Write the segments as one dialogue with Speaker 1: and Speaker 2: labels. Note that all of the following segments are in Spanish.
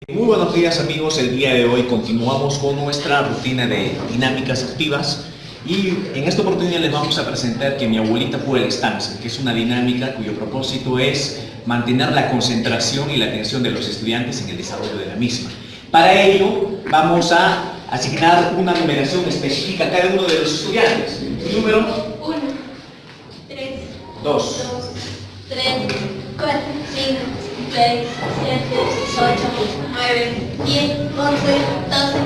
Speaker 1: Muy buenos días amigos, el día de hoy continuamos con nuestra rutina de dinámicas activas y en esta oportunidad les vamos a presentar que mi abuelita fue a la estancia, que es una dinámica cuyo propósito es mantener la concentración y la atención de los estudiantes en el desarrollo de la misma. Para ello vamos a asignar una numeración específica a cada uno de los estudiantes. Número
Speaker 2: 1, 3,
Speaker 1: 2,
Speaker 2: 3, 4, 5, 6, 7, 8, 9, 10, 11, 12,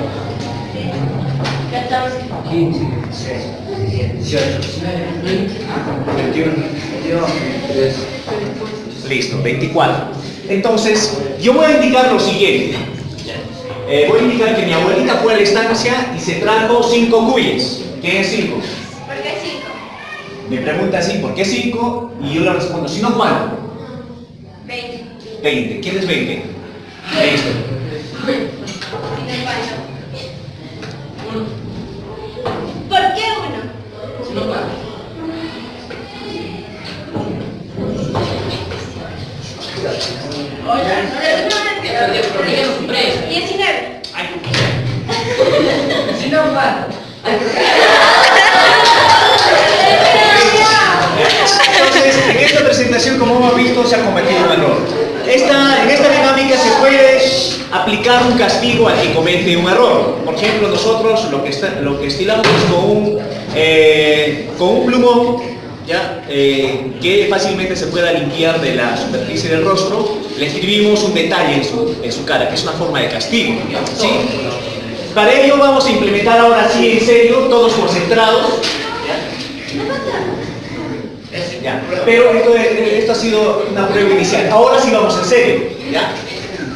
Speaker 2: 14,
Speaker 3: 15, 16, 17, 18, 19, 20, 21, 22, 23.
Speaker 1: listo, 24. Entonces, yo voy a indicar lo siguiente. Voy a indicar que mi abuelita fue a la estancia y se trajo 5 cuyes. ¿Qué es 5?
Speaker 2: ¿por qué 5?
Speaker 1: Me pregunta así, ¿por qué 5? Y yo le respondo, si no, ¿cuánto?
Speaker 2: 20.
Speaker 1: 20. ¿Quién es 20? Listo.
Speaker 2: ¿Por qué 1? 19.
Speaker 3: Si no, ¿cuánto?
Speaker 1: Entonces, en esta presentación, como hemos visto, se ha cometido un error. En esta dinámica se puede aplicar un castigo al que comete un error. Por ejemplo, nosotros lo que estilamos con un plumón, ¿ya? Que fácilmente se pueda limpiar de la superficie del rostro, le escribimos un detalle en su cara, que es una forma de castigo, ¿sí? Para ello vamos a implementar ahora sí, en serio, todos concentrados, ¿ya? Pero esto ha sido una prueba inicial. Ahora sí vamos en serio, ¿ya?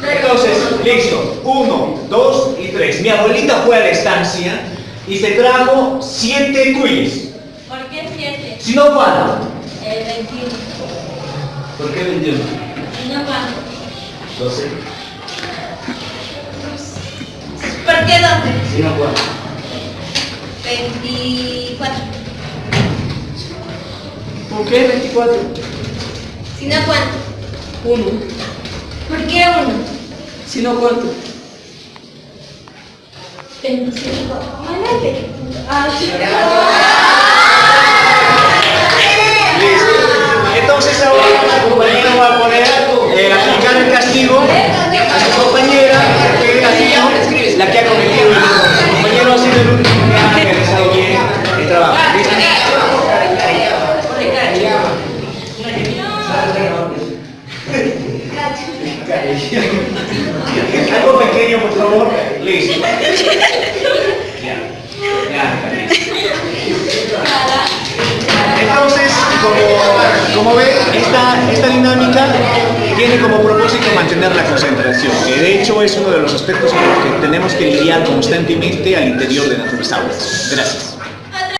Speaker 1: Entonces, listo, 1, 2 y 3. Mi abuelita fue a la estancia y se trajo 7 cuyes.
Speaker 2: ¿Por qué 7?
Speaker 1: Si no, ¿cuánto?
Speaker 2: 21.
Speaker 1: ¿Por qué 21?
Speaker 2: Si no, ¿cuánto?
Speaker 1: 12.
Speaker 2: ¿Por qué 12?
Speaker 1: Si no, ¿cuánto?
Speaker 2: 24.
Speaker 4: ¿Por qué 24?
Speaker 2: Si no, ¿cuánto?
Speaker 4: 1.
Speaker 2: ¿Por qué 1?
Speaker 4: Si no, ¿cuánto?
Speaker 2: 25.
Speaker 1: Listo. Entonces ahora su compañero va a poder aplicar el castigo a su compañera, que ha sido la que ha cometido el error. Su compañero ha sido el único que ha realizado bien el trabajo. ¿Listo? Algo pequeño, por favor. Listo. Ya, listo. Entonces, como ven, esta dinámica tiene como propósito mantener la concentración, que de hecho es uno de los aspectos con los que tenemos que lidiar constantemente al interior de nuestras aulas. Gracias.